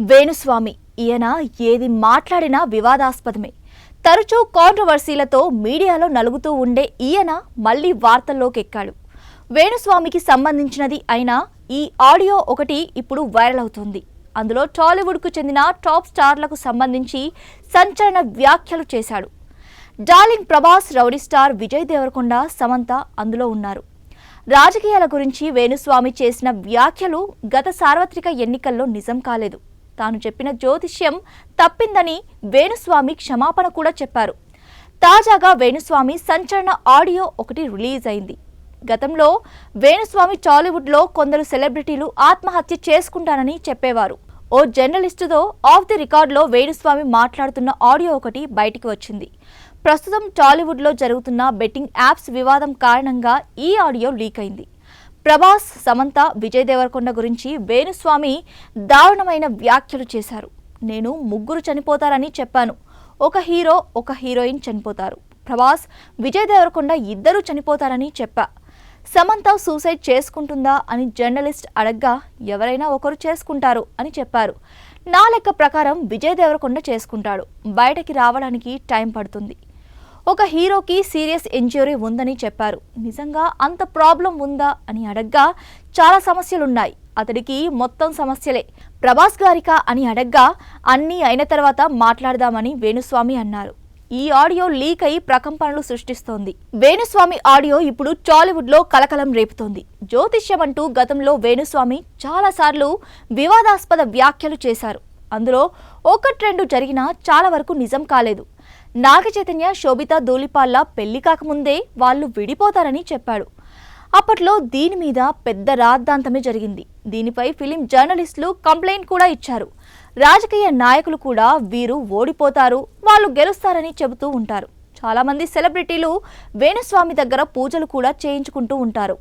వేణుస్వామి ఈయన ఏది మాట్లాడినా వివాదాస్పదమే. తరచూ కాంట్రవర్సీలతో మీడియాలో నలుగుతూ ఉండే ఈయన మళ్లీ వార్తల్లోకెక్కాడు. వేణుస్వామికి సంబంధించినది అయినా ఈ ఆడియో ఒకటి ఇప్పుడు వైరల్ అవుతోంది. అందులో టాలీవుడ్కు చెందిన టాప్ స్టార్లకు సంబంధించి సంచలన వ్యాఖ్యలు చేశాడు. Darling Prabhas, rowdy star Vijay Deverakonda, Samantha అందులో ఉన్నారు. రాజకీయాల గురించి వేణుస్వామి చేసిన వ్యాఖ్యలు గత సార్వత్రిక ఎన్నికల్లో నిజం కాలేదు. తాను చెప్పిన జ్యోతిష్యం తప్పిందని వేణుస్వామి క్షమాపణ కూడా చెప్పారు. తాజాగా వేణుస్వామి సంచలన ఆడియో ఒకటి రిలీజ్ అయింది. గతంలో వేణుస్వామి టాలీవుడ్లో కొందరు సెలబ్రిటీలు ఆత్మహత్య చేసుకుంటానని చెప్పేవారు. ఓ జర్నలిస్టుతో ఆఫ్ ది రికార్డులో వేణుస్వామి మాట్లాడుతున్న ఆడియో ఒకటి బయటికి వచ్చింది. ప్రస్తుతం టాలీవుడ్లో జరుగుతున్న బెట్టింగ్ యాప్స్ వివాదం కారణంగా ఈ ఆడియో లీక్ అయింది. ప్రభాస్, సమంత, విజయ్ దేవరకొండ గురించి వేణుస్వామి దారుణమైన వ్యాఖ్యలు చేశారు. నేను ముగ్గురు చనిపోతారని చెప్పాను. ఒక హీరో, ఒక హీరోయిన్ చనిపోతారు. ప్రభాస్, విజయ్ దేవరకొండ ఇద్దరూ చనిపోతారని చెప్పా. సమంత సూసైడ్ చేసుకుంటుందా అని జర్నలిస్ట్ అడగ్గా ఎవరైనా ఒకరు చేసుకుంటారు అని చెప్పారు. నా లెక్క ప్రకారం విజయ్ దేవరకొండ చేసుకుంటాడు. బయటకి రావడానికి టైం పడుతుంది. ఒక హీరోకి సీరియస్ ఇంజ్యూరీ ఉందని చెప్పారు. నిజంగా అంత ప్రాబ్లం ఉందా అని అడగ్గా చాలా సమస్యలున్నాయి. అతడికి మొత్తం సమస్యలే. ప్రభాస్ గారికా అని అడగ్గా అన్నీ అయిన తర్వాత మాట్లాడదామని వేణుస్వామి అన్నారు. ఈ ఆడియో లీక్ అయి ప్రకంపనలు సృష్టిస్తోంది. వేణుస్వామి ఆడియో ఇప్పుడు టాలీవుడ్లో కలకలం రేపుతోంది. జ్యోతిష్యం అంటూ గతంలో వేణుస్వామి చాలాసార్లు వివాదాస్పద వ్యాఖ్యలు చేశారు. అందులో ఒకట్రెండు జరిగినా చాలా వరకు నిజం కాలేదు. నాగచైతన్య, శోభితా ధూళిపాళ్ల పెళ్లి కాకముందే వాళ్ళు విడిపోతారని చెప్పాడు. అప్పట్లో దీని మీద పెద్ద రాద్ధాంతమే జరిగింది. దీనిపై ఫిలిం జర్నలిస్టులు కంప్లైంట్ కూడా ఇచ్చారు. రాజకీయ నాయకులు కూడా వీరు ఓడిపోతారు, వాళ్ళు గెలుస్తారని చెబుతూ ఉంటారు. చాలా మంది సెలబ్రిటీలు వేణుస్వామి దగ్గర పూజలు కూడా చేయించుకుంటూ ఉంటారు.